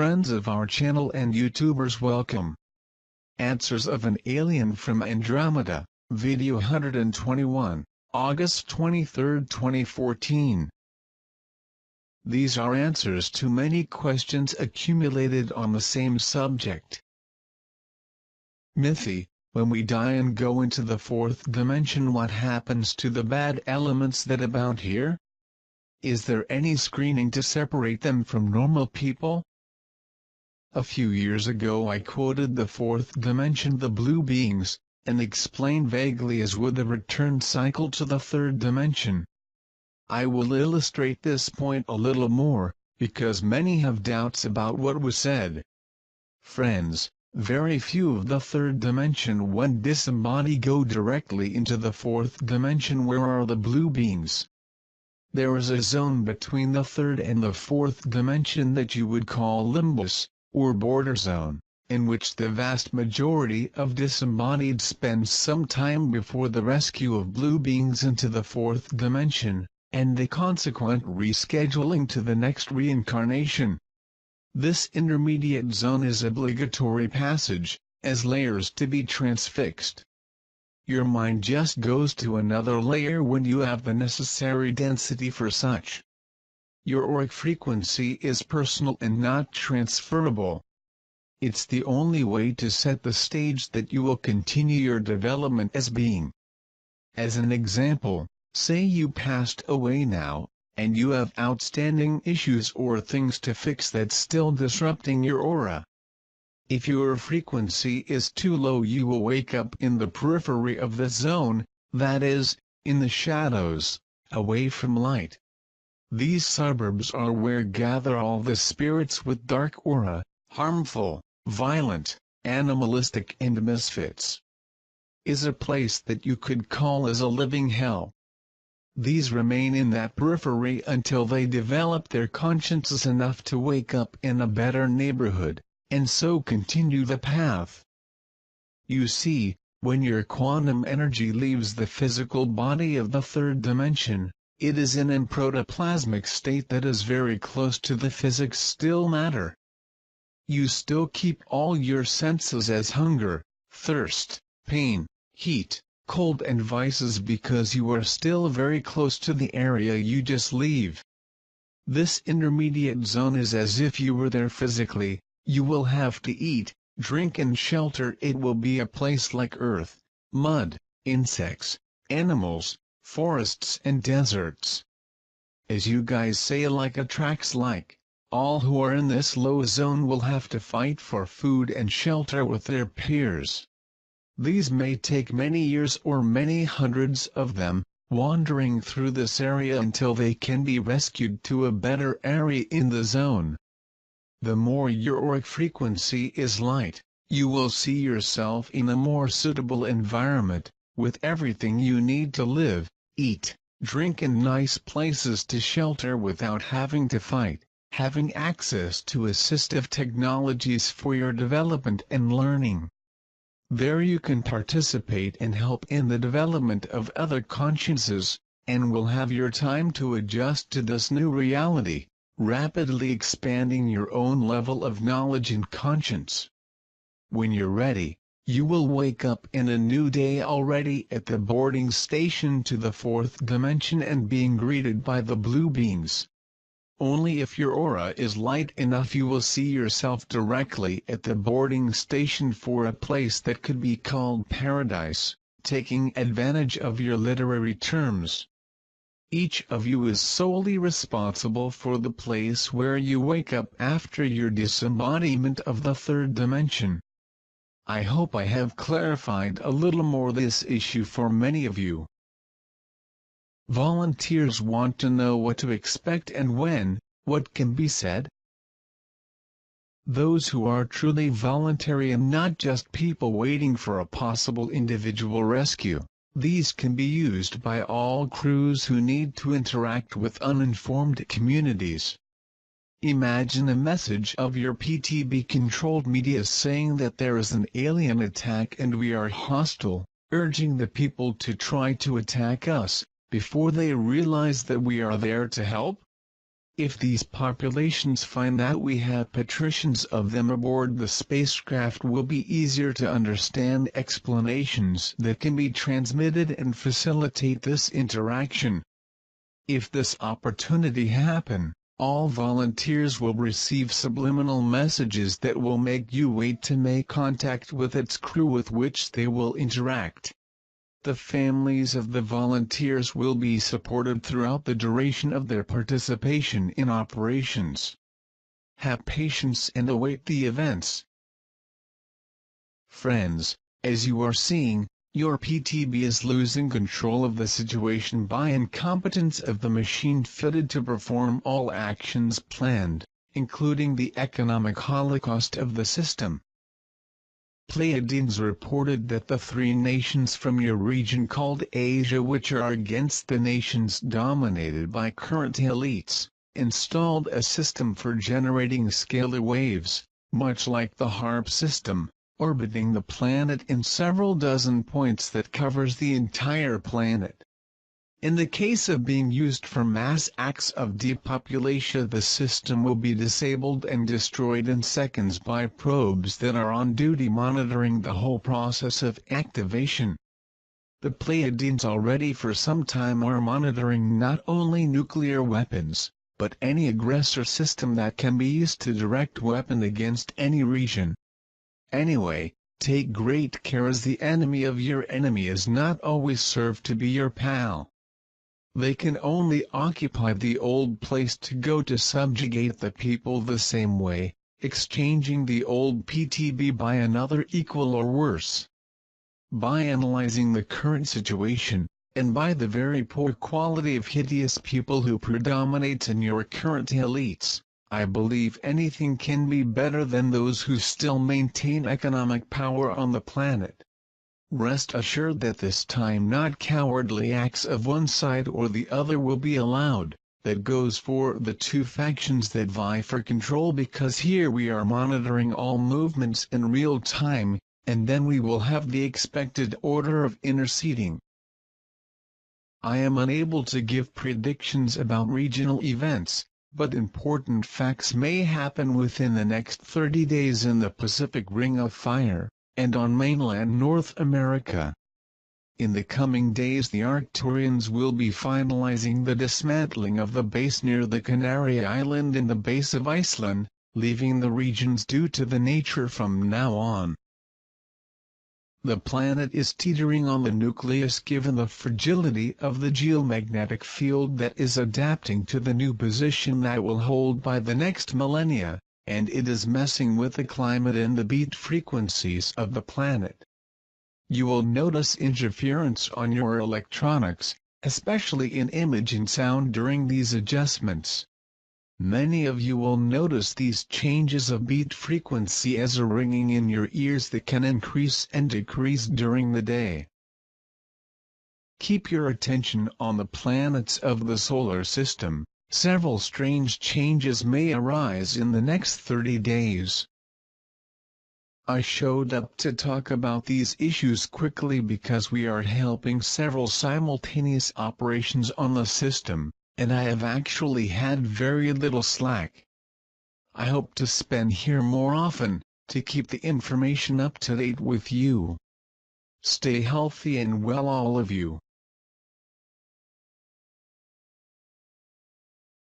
Friends of our channel and YouTubers, welcome. Answers of an Alien from Andromeda, Video 121, August 23, 2014. These are answers to many questions accumulated on the same subject. Mythy: when we die and go into the fourth dimension, what happens to the bad elements that abound here? Is there any screening to separate them from normal people? A few years ago I quoted the fourth dimension, the blue beings, and explained vaguely as would the return cycle to the third dimension. I will illustrate this point a little more, because many have doubts about what was said. Friends, very few of the third dimension when disembodied go directly into the fourth dimension. Where are the blue beings? There is a zone between the third and the fourth dimension that you would call limbus, or border zone, in which the vast majority of disembodied spend some time before the rescue of blue beings into the fourth dimension, and the consequent rescheduling to the next reincarnation. This intermediate zone is obligatory passage, as layers to be transfixed. Your mind just goes to another layer when you have the necessary density for such. Your auric frequency is personal and not transferable. It's the only way to set the stage that you will continue your development as being. As an example, say you passed away now, and you have outstanding issues or things to fix that's still disrupting your aura. If your frequency is too low, you will wake up in the periphery of the zone, that is, in the shadows, away from light. These suburbs are where gather all the spirits with dark aura, harmful, violent, animalistic and misfits. Is a place that you could call as a living hell. These remain in that periphery until they develop their consciences enough to wake up in a better neighborhood, and so continue the path. You see, when your quantum energy leaves the physical body of the third dimension, it is in a protoplasmic state that is very close to the physics still matter. You still keep all your senses as hunger, thirst, pain, heat, cold and vices because you are still very close to the area you just leave. This intermediate zone is as if you were there physically. You will have to eat, drink and shelter. It will be a place like earth, mud, insects, animals, forests and deserts. As you guys say, like attracts like, all who are in this low zone will have to fight for food and shelter with their peers. These may take many years or many hundreds of them, wandering through this area until they can be rescued to a better area in the zone. The more your auric frequency is light, you will see yourself in a more suitable environment, with everything you need to live, eat, drink and nice places to shelter without having to fight, having access to assistive technologies for your development and learning. There you can participate and help in the development of other consciences, and will have your time to adjust to this new reality, rapidly expanding your own level of knowledge and conscience. When you're ready, you will wake up in a new day already at the boarding station to the fourth dimension and being greeted by the blue beings. Only if your aura is light enough you will see yourself directly at the boarding station for a place that could be called paradise, taking advantage of your literary terms. Each of you is solely responsible for the place where you wake up after your disembodiment of the third dimension. I hope I have clarified a little more this issue for many of you. Volunteers want to know what to expect and when, what can be said. Those who are truly voluntary and not just people waiting for a possible individual rescue, these can be used by all crews who need to interact with uninformed communities. Imagine a message of your PTB-controlled media saying that there is an alien attack and we are hostile, urging the people to try to attack us, before they realize that we are there to help? If these populations find that we have patricians of them aboard the spacecraft, will be easier to understand explanations that can be transmitted and facilitate this interaction. If this opportunity happen, all volunteers will receive subliminal messages that will make you wait to make contact with its crew with which they will interact. The families of the volunteers will be supported throughout the duration of their participation in operations. Have patience and await the events. Friends, as you are seeing, your PTB is losing control of the situation by incompetence of the machine fitted to perform all actions planned, including the economic holocaust of the system. Pleiadians reported that the 3 nations from your region called Asia, which are against the nations dominated by current elites, installed a system for generating scalar waves, much like the HARP system, orbiting the planet in several dozen points that covers the entire planet. In the case of being used for mass acts of depopulation, the system will be disabled and destroyed in seconds by probes that are on duty monitoring the whole process of activation. The Pleiadians already for some time are monitoring not only nuclear weapons, but any aggressor system that can be used to direct weapon against any region. Anyway, take great care, as the enemy of your enemy is not always served to be your pal. They can only occupy the old place to go to subjugate the people the same way, exchanging the old PTB by another equal or worse. By analyzing the current situation, and by the very poor quality of hideous people who predominate in your current elites, I believe anything can be better than those who still maintain economic power on the planet. Rest assured that this time not cowardly acts of one side or the other will be allowed. That goes for the 2 factions that vie for control, because here we are monitoring all movements in real time, and then we will have the expected order of interceding. I am unable to give predictions about regional events, but important facts may happen within the next 30 days in the Pacific Ring of Fire, and on mainland North America. In the coming days the Arcturians will be finalizing the dismantling of the base near the Canary Island and the base of Iceland, leaving the regions due to the nature from now on. The planet is teetering on the nucleus given the fragility of the geomagnetic field that is adapting to the new position that will hold by the next millennia, and it is messing with the climate and the beat frequencies of the planet. You will notice interference on your electronics, especially in image and sound during these adjustments. Many of you will notice these changes of beat frequency as a ringing in your ears that can increase and decrease during the day. Keep your attention on the planets of the solar system. Several strange changes may arise in the next 30 days. I showed up to talk about these issues quickly because we are helping several simultaneous operations on the system, and I have actually had very little slack. I hope to spend here more often, to keep the information up to date with you. Stay healthy and well, all of you.